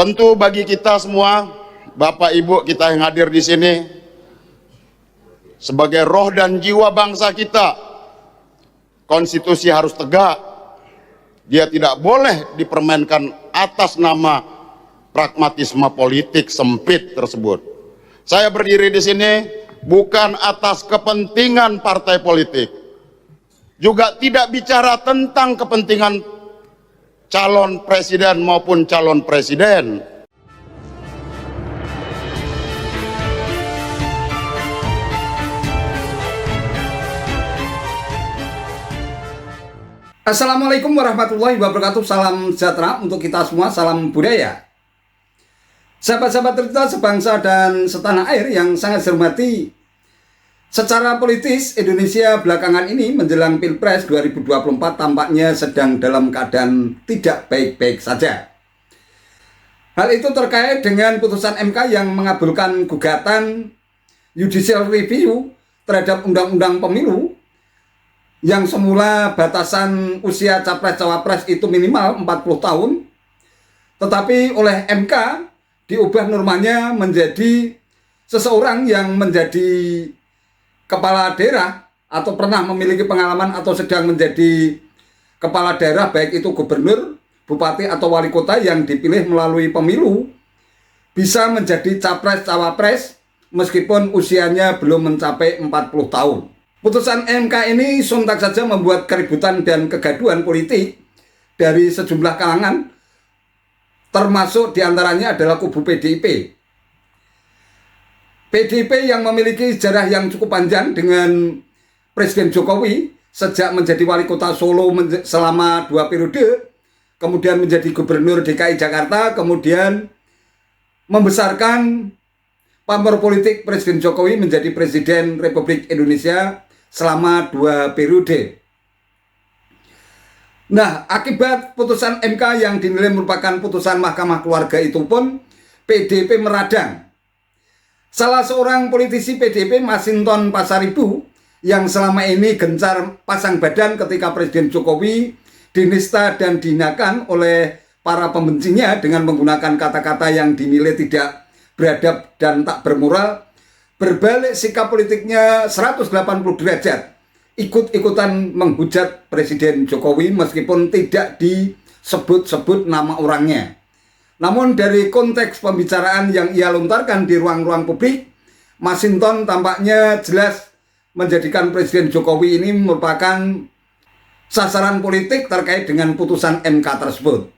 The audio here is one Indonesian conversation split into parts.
Tentu bagi kita semua, Bapak Ibu kita yang hadir di sini, sebagai roh dan jiwa bangsa kita, konstitusi harus tegak. Dia tidak boleh dipermainkan atas nama pragmatisme politik sempit tersebut. Saya berdiri di sini bukan atas kepentingan partai politik, juga tidak bicara tentang kepentingan calon presiden maupun calon presiden. Assalamualaikum warahmatullahi wabarakatuh. Salam sejahtera untuk kita semua, salam budaya. Sahabat-sahabat tercinta sebangsa dan setanah air yang sangat saya hormati, secara politis Indonesia belakangan ini menjelang Pilpres 2024 tampaknya sedang dalam keadaan tidak baik-baik saja. Hal itu terkait dengan putusan MK yang mengabulkan gugatan judicial review terhadap Undang-Undang Pemilu yang semula batasan usia capres-cawapres itu minimal 40 tahun, tetapi oleh MK diubah normanya menjadi seseorang yang menjadi kepala daerah atau pernah memiliki pengalaman atau sedang menjadi kepala daerah, baik itu gubernur, bupati atau wali kota yang dipilih melalui pemilu, bisa menjadi capres-cawapres meskipun usianya belum mencapai 40 tahun. Putusan MK ini sontak saja membuat keributan dan kegaduhan politik dari sejumlah kalangan, termasuk diantaranya adalah kubu PDIP. PDIP yang memiliki sejarah yang cukup panjang dengan Presiden Jokowi sejak menjadi wali kota Solo selama 2 periode, kemudian menjadi gubernur DKI Jakarta, kemudian membesarkan pamor politik Presiden Jokowi menjadi Presiden Republik Indonesia selama 2 periode. Nah, akibat putusan MK yang dinilai merupakan putusan Mahkamah Keluarga itu pun PDIP meradang. Salah seorang politisi PDIP, Masinton Pasaribu, yang selama ini gencar pasang badan ketika Presiden Jokowi dinista dan dihinakan oleh para pembencinya dengan menggunakan kata-kata yang dinilai tidak beradab dan tak bermoral, berbalik sikap politiknya 180 derajat, ikut-ikutan menghujat Presiden Jokowi meskipun tidak disebut-sebut nama orangnya. Namun dari konteks pembicaraan yang ia lontarkan di ruang-ruang publik, Masinton tampaknya jelas menjadikan Presiden Jokowi ini merupakan sasaran politik terkait dengan putusan MK tersebut.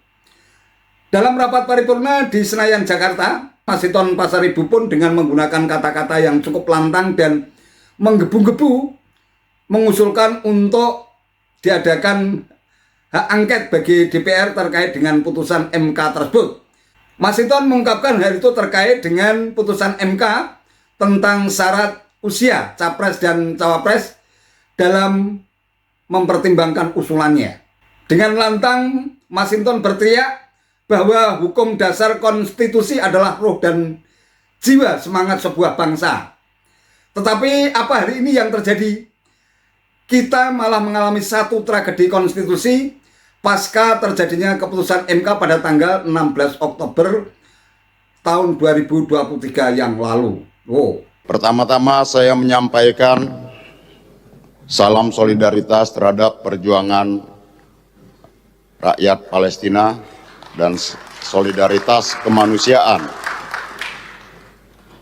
Dalam rapat paripurna di Senayan, Jakarta, Masinton Pasaribu pun dengan menggunakan kata-kata yang cukup lantang dan menggebu-gebu mengusulkan untuk diadakan hak angket bagi DPR terkait dengan putusan MK tersebut. Masinton mengungkapkan hal itu terkait dengan putusan MK tentang syarat usia capres dan cawapres dalam mempertimbangkan usulannya. Dengan lantang, Masinton berteriak bahwa hukum dasar konstitusi adalah roh dan jiwa semangat sebuah bangsa. Tetapi apa hari ini yang terjadi? Kita malah mengalami satu tragedi konstitusi pasca terjadinya keputusan MK pada tanggal 16 Oktober tahun 2023 yang lalu. Pertama-tama saya menyampaikan salam solidaritas terhadap perjuangan rakyat Palestina dan solidaritas kemanusiaan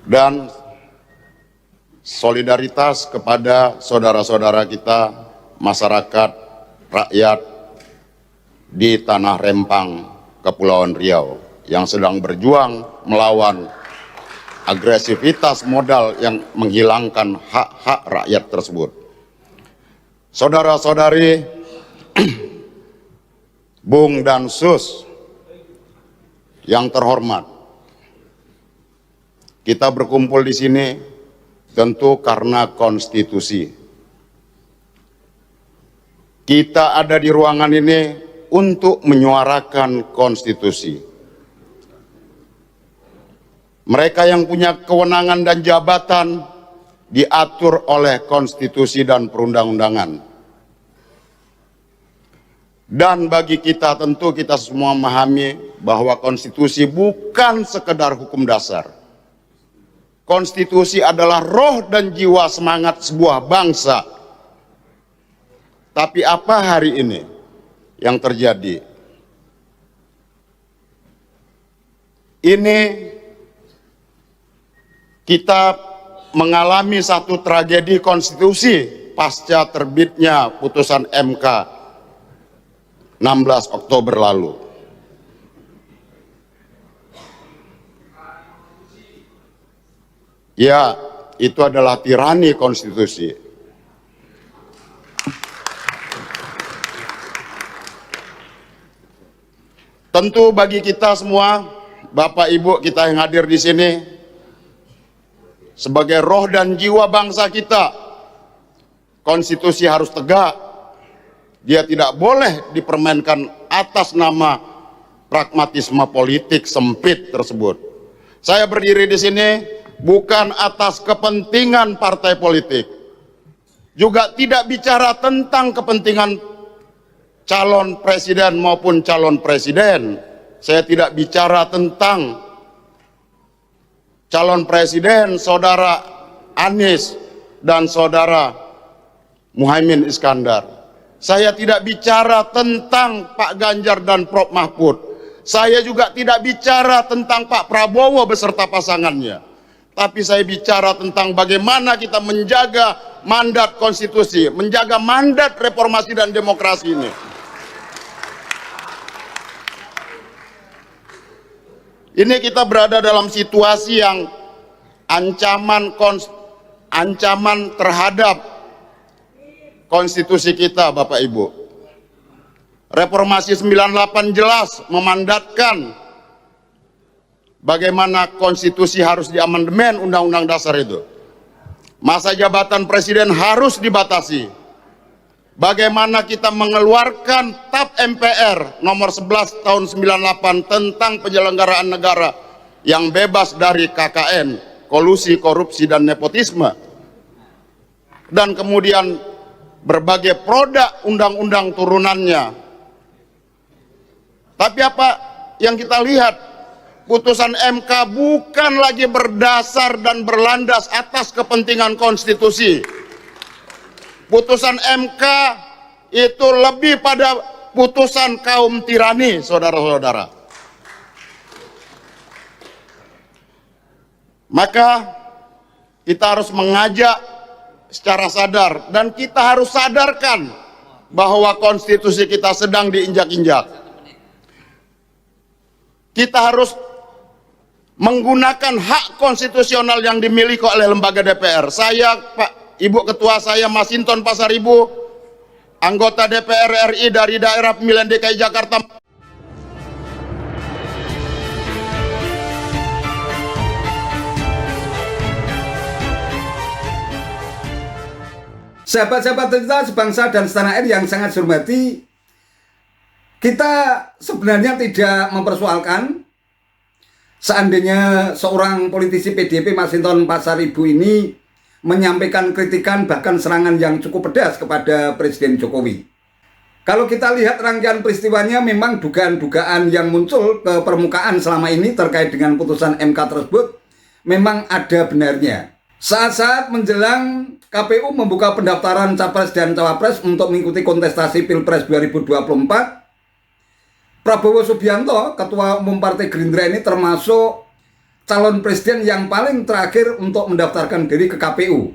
dan solidaritas kepada saudara-saudara kita, masyarakat, rakyat di Tanah Rempang, Kepulauan Riau yang sedang berjuang melawan agresivitas modal yang menghilangkan hak-hak rakyat tersebut. Saudara-saudari, Bung dan Sus yang terhormat, kita berkumpul di sini tentu karena konstitusi. Kita ada di ruangan ini untuk menyuarakan konstitusi. Mereka yang punya kewenangan dan jabatan diatur oleh konstitusi dan perundang-undangan. Dan bagi kita tentu kita semua memahami bahwa konstitusi bukan sekedar hukum dasar. Konstitusi adalah roh dan jiwa semangat sebuah bangsa. Tapi apa hari ini yang terjadi? Ini kita mengalami satu tragedi konstitusi pasca terbitnya putusan MK 16 Oktober lalu. Ya, itu adalah tirani konstitusi. Tentu bagi kita semua, Bapak Ibu kita yang hadir di sini, sebagai roh dan jiwa bangsa kita, konstitusi harus tegak. Dia tidak boleh dipermainkan atas nama pragmatisme politik sempit tersebut. Saya berdiri di sini bukan atas kepentingan partai politik. Juga tidak bicara tentang kepentingan calon presiden maupun calon presiden. Saya tidak bicara tentang calon presiden saudara Anies dan saudara Muhaimin Iskandar. Saya tidak bicara tentang Pak Ganjar dan Prof Mahfud. Saya juga tidak bicara tentang Pak Prabowo beserta pasangannya. Tapi saya bicara tentang bagaimana kita menjaga mandat konstitusi, menjaga mandat reformasi dan demokrasi ini. Ini kita berada dalam situasi yang ancaman terhadap konstitusi kita, Bapak Ibu. Reformasi 98 jelas memandatkan bagaimana konstitusi harus diamandemen undang-undang dasar itu. Masa jabatan presiden harus dibatasi. Bagaimana kita mengeluarkan TAP MPR nomor 11 tahun 98 tentang penyelenggaraan negara yang bebas dari KKN, kolusi, korupsi, dan nepotisme. Dan kemudian berbagai produk undang-undang turunannya. Tapi apa yang kita lihat? Putusan MK bukan lagi berdasar dan berlandas atas kepentingan konstitusi. Putusan MK itu lebih pada putusan kaum tirani, saudara-saudara. Maka kita harus mengajak secara sadar, dan kita harus sadarkan bahwa konstitusi kita sedang diinjak-injak. Kita harus menggunakan hak konstitusional yang dimiliki oleh lembaga DPR. Saya, Pak Ibu Ketua saya, Masinton Pasaribu, anggota DPR RI dari daerah pemilihan DKI Jakarta. Sahabat-sahabat kita sebangsa dan setanah air yang sangat saya hormati, kita sebenarnya tidak mempersoalkan seandainya seorang politisi PDIP Masinton Pasaribu ini menyampaikan kritikan bahkan serangan yang cukup pedas kepada Presiden Jokowi. Kalau kita lihat rangkaian peristiwanya, memang dugaan-dugaan yang muncul ke permukaan selama ini terkait dengan putusan MK tersebut memang ada benarnya. Saat-saat menjelang KPU membuka pendaftaran Capres dan Cawapres untuk mengikuti kontestasi Pilpres 2024, Prabowo Subianto, Ketua Umum Partai Gerindra ini termasuk calon presiden yang paling terakhir untuk mendaftarkan diri ke KPU.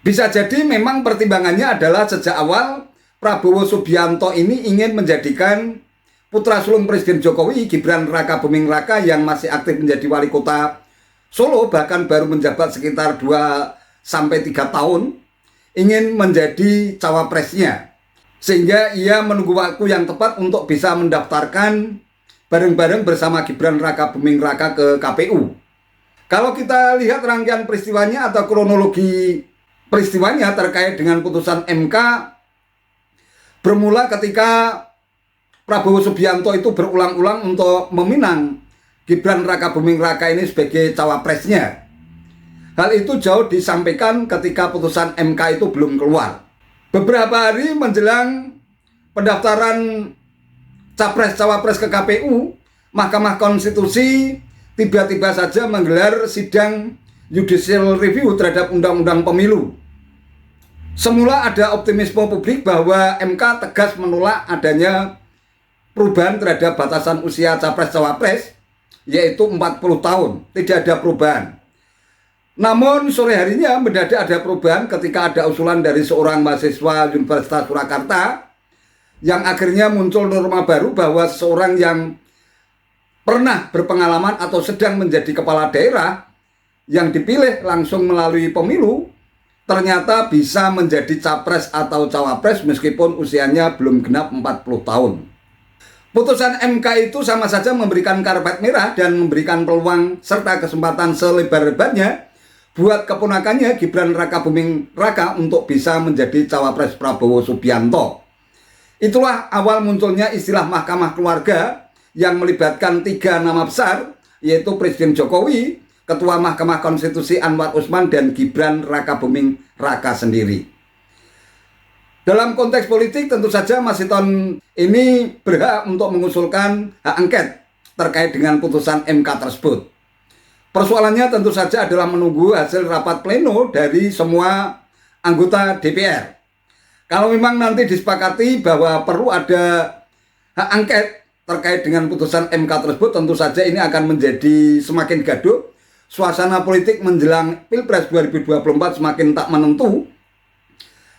Bisa jadi memang pertimbangannya adalah sejak awal Prabowo Subianto ini ingin menjadikan putra sulung Presiden Jokowi, Gibran Rakabuming Raka, yang masih aktif menjadi wali kota Solo, bahkan baru menjabat sekitar 2-3 tahun, ingin menjadi cawapresnya. Sehingga ia menunggu waktu yang tepat untuk bisa mendaftarkan bareng-bareng bersama Gibran Rakabuming Raka ke KPU. Kalau kita lihat rangkaian peristiwanya atau kronologi peristiwanya terkait dengan putusan MK, bermula ketika Prabowo Subianto itu berulang-ulang untuk meminang Gibran Rakabuming Raka ini sebagai cawapresnya. Hal itu jauh disampaikan ketika putusan MK itu belum keluar. Beberapa hari menjelang pendaftaran capres-cawapres ke KPU, Mahkamah Konstitusi tiba-tiba saja menggelar sidang judicial review terhadap undang-undang pemilu. Semula ada optimisme publik bahwa MK tegas menolak adanya perubahan terhadap batasan usia capres-cawapres, yaitu 40 tahun, tidak ada perubahan. Namun sore harinya mendadak ada perubahan ketika ada usulan dari seorang mahasiswa Universitas Surakarta yang akhirnya muncul norma baru bahwa seseorang yang pernah berpengalaman atau sedang menjadi kepala daerah yang dipilih langsung melalui pemilu ternyata bisa menjadi capres atau cawapres meskipun usianya belum genap 40 tahun. Putusan MK itu sama saja memberikan karpet merah dan memberikan peluang serta kesempatan selebar-lebarnya buat keponakannya Gibran Rakabuming Raka untuk bisa menjadi cawapres Prabowo Subianto. Itulah awal munculnya istilah Mahkamah Keluarga yang melibatkan 3 nama besar, yaitu Presiden Jokowi, Ketua Mahkamah Konstitusi Anwar Usman, dan Gibran Rakabuming Raka sendiri. Dalam konteks politik tentu saja Mas Hinton ini berhak untuk mengusulkan hak angket terkait dengan putusan MK tersebut. Persoalannya tentu saja adalah menunggu hasil rapat pleno dari semua anggota DPR. Kalau memang nanti disepakati bahwa perlu ada hak angket terkait dengan putusan MK tersebut, tentu saja ini akan menjadi semakin gaduh. Suasana politik menjelang Pilpres 2024 semakin tak menentu.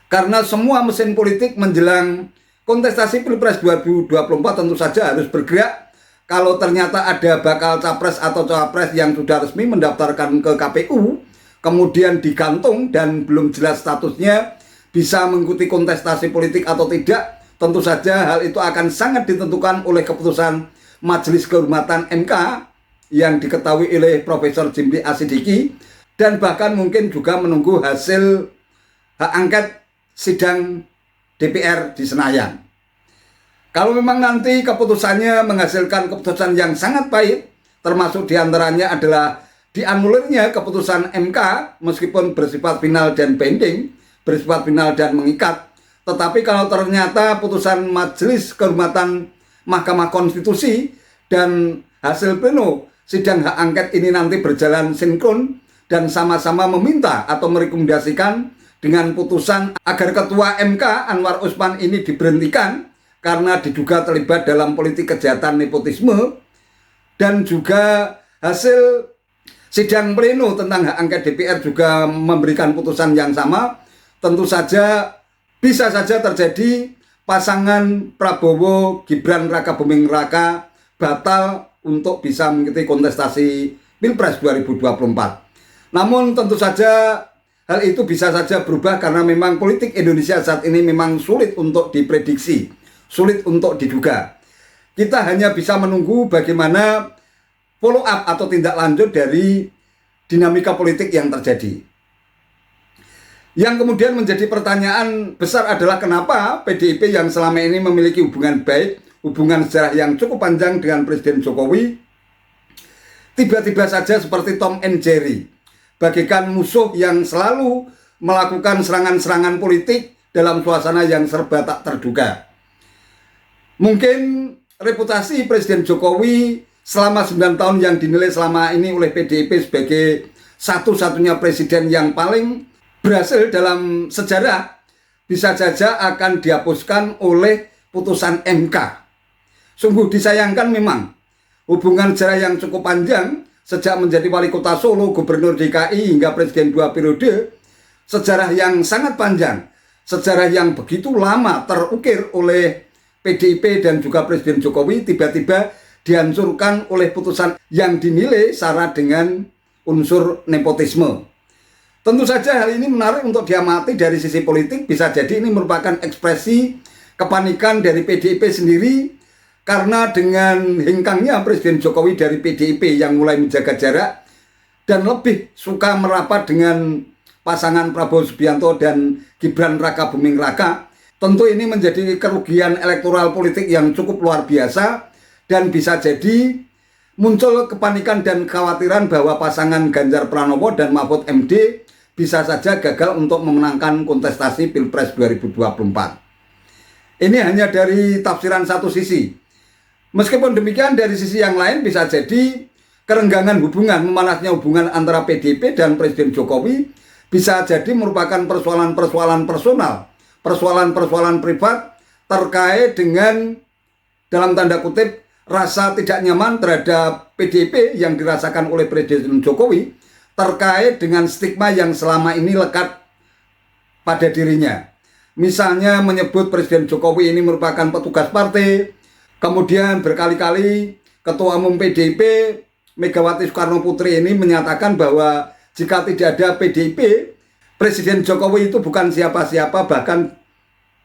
Karena semua mesin politik menjelang kontestasi Pilpres 2024 tentu saja harus bergerak. Kalau ternyata ada bakal capres atau cawapres yang sudah resmi mendaftarkan ke KPU, kemudian digantung dan belum jelas statusnya bisa mengikuti kontestasi politik atau tidak, tentu saja hal itu akan sangat ditentukan oleh keputusan Majelis Kehormatan MK yang diketahui oleh Profesor Jimli Asidiki, dan bahkan mungkin juga menunggu hasil hak angket sidang DPR di Senayan. Kalau memang nanti keputusannya menghasilkan keputusan yang sangat baik, termasuk diantaranya adalah dianulirnya keputusan MK meskipun bersifat final dan binding, bersifat final dan mengikat. Tetapi kalau ternyata putusan Majelis Kehormatan Mahkamah Konstitusi dan hasil pleno sidang hak angket ini nanti berjalan sinkron dan sama-sama meminta atau merekomendasikan dengan putusan agar Ketua MK Anwar Usman ini diberhentikan karena diduga terlibat dalam politik kejahatan nepotisme, dan juga hasil sidang pleno tentang hak angket DPR juga memberikan putusan yang sama, tentu saja bisa saja terjadi pasangan Prabowo Gibran Rakabuming Raka batal untuk bisa mengikuti kontestasi Pilpres 2024. Namun tentu saja hal itu bisa saja berubah karena memang politik Indonesia saat ini memang sulit untuk diprediksi, sulit untuk diduga. Kita hanya bisa menunggu bagaimana follow up atau tindak lanjut dari dinamika politik yang terjadi. Yang kemudian menjadi pertanyaan besar adalah kenapa PDIP yang selama ini memiliki hubungan baik, hubungan sejarah yang cukup panjang dengan Presiden Jokowi, tiba-tiba saja seperti Tom and Jerry, bagaikan musuh yang selalu melakukan serangan-serangan politik dalam suasana yang serba tak terduga. Mungkin reputasi Presiden Jokowi selama 9 tahun yang dinilai selama ini oleh PDIP sebagai satu-satunya presiden yang paling berhasil dalam sejarah bisa saja akan dihapuskan oleh putusan MK. Sungguh disayangkan memang hubungan sejarah yang cukup panjang sejak menjadi wali kota Solo, gubernur DKI hingga presiden 2 periode, sejarah yang sangat panjang, sejarah yang begitu lama terukir oleh PDIP dan juga Presiden Jokowi tiba-tiba dihancurkan oleh putusan yang dinilai syarat dengan unsur nepotisme. Tentu saja hal ini menarik untuk diamati dari sisi politik. Bisa jadi ini merupakan ekspresi kepanikan dari PDIP sendiri karena dengan hengkangnya Presiden Jokowi dari PDIP yang mulai menjaga jarak dan lebih suka merapat dengan pasangan Prabowo Subianto dan Gibran Rakabuming Raka. Tentu ini menjadi kerugian elektoral politik yang cukup luar biasa dan bisa jadi muncul kepanikan dan kekhawatiran bahwa pasangan Ganjar Pranowo dan Mahfud MD bisa saja gagal untuk memenangkan kontestasi Pilpres 2024. Ini hanya dari tafsiran satu sisi. Meskipun demikian, dari sisi yang lain bisa jadi kerenggangan hubungan, memanasnya hubungan antara PDIP dan Presiden Jokowi bisa jadi merupakan persoalan-persoalan personal, persoalan-persoalan privat terkait dengan, dalam tanda kutip, rasa tidak nyaman terhadap PDIP yang dirasakan oleh Presiden Jokowi terkait dengan stigma yang selama ini lekat pada dirinya. Misalnya menyebut Presiden Jokowi ini merupakan petugas partai, kemudian berkali-kali Ketua Umum PDIP Megawati Soekarno Putri ini menyatakan bahwa jika tidak ada PDIP, Presiden Jokowi itu bukan siapa-siapa, bahkan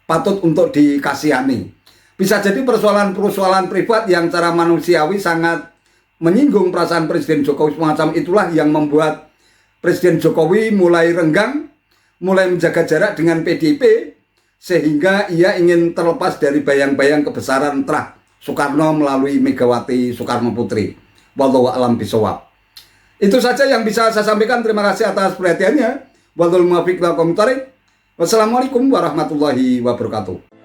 patut untuk dikasihani. Bisa jadi persoalan-persoalan privat yang secara manusiawi sangat menyinggung perasaan Presiden Jokowi semacam itulah yang membuat Presiden Jokowi mulai renggang, mulai menjaga jarak dengan PDIP, sehingga ia ingin terlepas dari bayang-bayang kebesaran terah Soekarno melalui Megawati Soekarno Putri. Wallahu a'lam bishawab. Itu saja yang bisa saya sampaikan. Terima kasih atas perhatiannya. Wassalamualaikum warahmatullahi wabarakatuh.